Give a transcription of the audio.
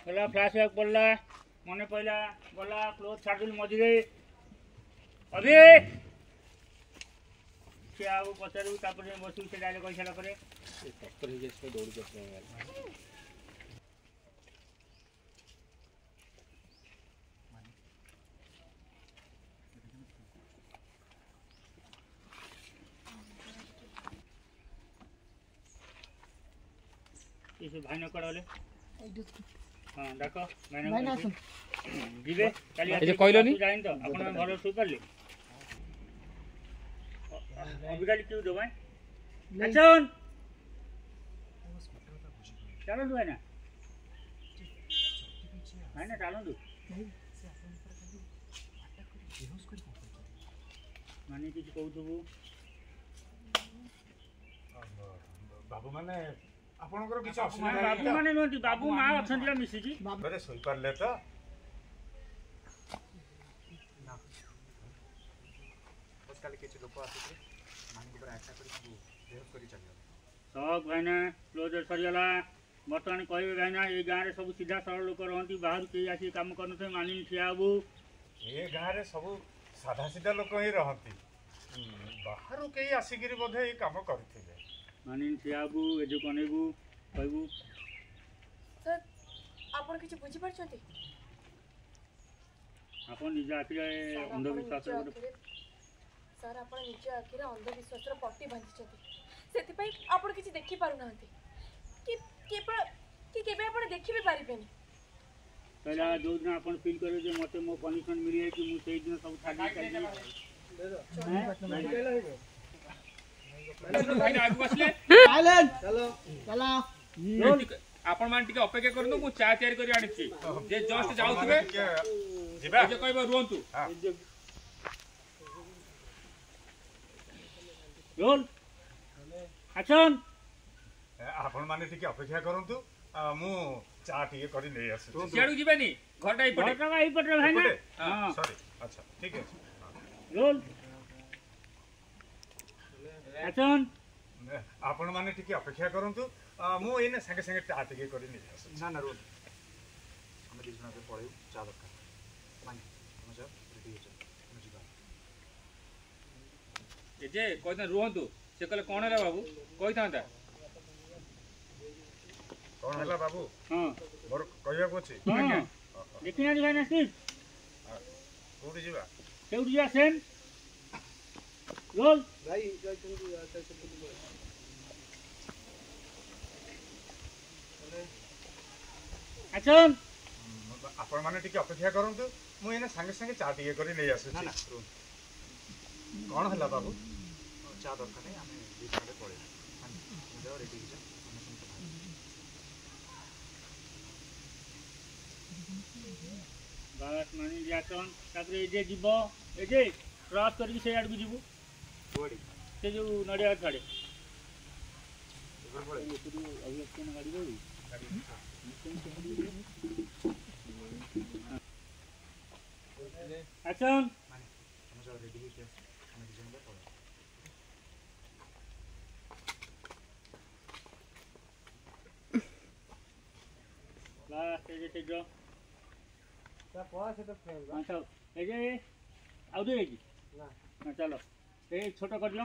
गला फ्लैशबैक पड़ला मन पड़ा गला क्लोज छाड़ मझे अभी सी आउ पचारू बसू से डायरेक्ट कही सारापर दौड़ भाई न कड़े हाँ डाक जीवे कहलनि जानी तो आप घर शुई पारे अबिका क्यों दो भाई एक्शन चलो भाईना भाईना चलो मानी किसी कहू बाबू माने आपनकर किछ असुविधा बाबू माने नोंती बाबू मां अछंतिला मिसिची घरे सोई पारले तो बस काली किछ लोक आसी मान को आशा करी सब बेहोश करी चलियो सब भाईना क्लोजर सरीगला बर्तमान कहबे भाईना ए गाँव रे सब सीधा सरल लोक रहती बाहर के आसी काम करनथे मानी ठियाबू ए गाँव रे सब साधा सीधा लोक ही रहती बाहर के आसिक बोधे ये काम करथिले मानी ठियाबू ए जो कनेबू कहबू सर आपण किछ बुझी परछंती आपण निज आखिरे अंधविश्वास सर आपण निज आखिरे अंधविश्वास पट्टी बांधिछंती सेति पई आपण किछ देखि पारु नाहंती कि केबे आपण देखि भी पारिबेनी पहला जो दिन आपण फील करे जे मते मो पनिशमेंट मिली है कि मु सेई दिन सब छाडी भाई आगु बसले साइलेंट चलो चला आपण मान टिके अपेक्षा करनु मु चा तयार करी आनिछि जे जस्ट जाउतबे जिबा जे कहबो रुहंतु रोल एक्शन आपण माने टिके अपेक्षा करंतु मु चा टिके करी नै आसु सियाडू जिबानी घरटा ही पड़े घरटा ही पड़े भाई ना हां सॉरी अच्छा ठीक है रोल एक्शन आपण माने टिके अपेक्षा करंतु मु एने संगे संगे चा टिके करी नै आसु ना ना रोल हम दिसना के पड़े चा दरकार मान हम सब रेडी हो हम जिबा ए जे कोइना रुहंतु से कहले कोन हैला बाबू कहि थांता कौन हैला बाबू हां मोर कहया को छी हां देखिना जी भाई ना सीट कोडी जिबा केउडी जा सेम रोल भाई एक्शन आपण माने टिके अपेक्षा करंतु मु एने संगे संगे चा टिके करी नै आसु ना ना रोल कौन हैला बाबू चा दरकार नहीं हमें दिसना के पड़े मान जाओ रेडी हो हम सुन बस मानी जाचन तापर ए जे जीवो ए जे क्रॉस करके से आड़ जीवो बॉडी से जो नडिया छाड़े ऊपर पड़े अभी केन गाड़ी गई एक्शन माने हम सब रेडी हो हम दिसना के पड़े बस ए जे जो ता कोआ से तो फेल अच्छा ए जे आउ दे ना चलो ए छोटा कर लो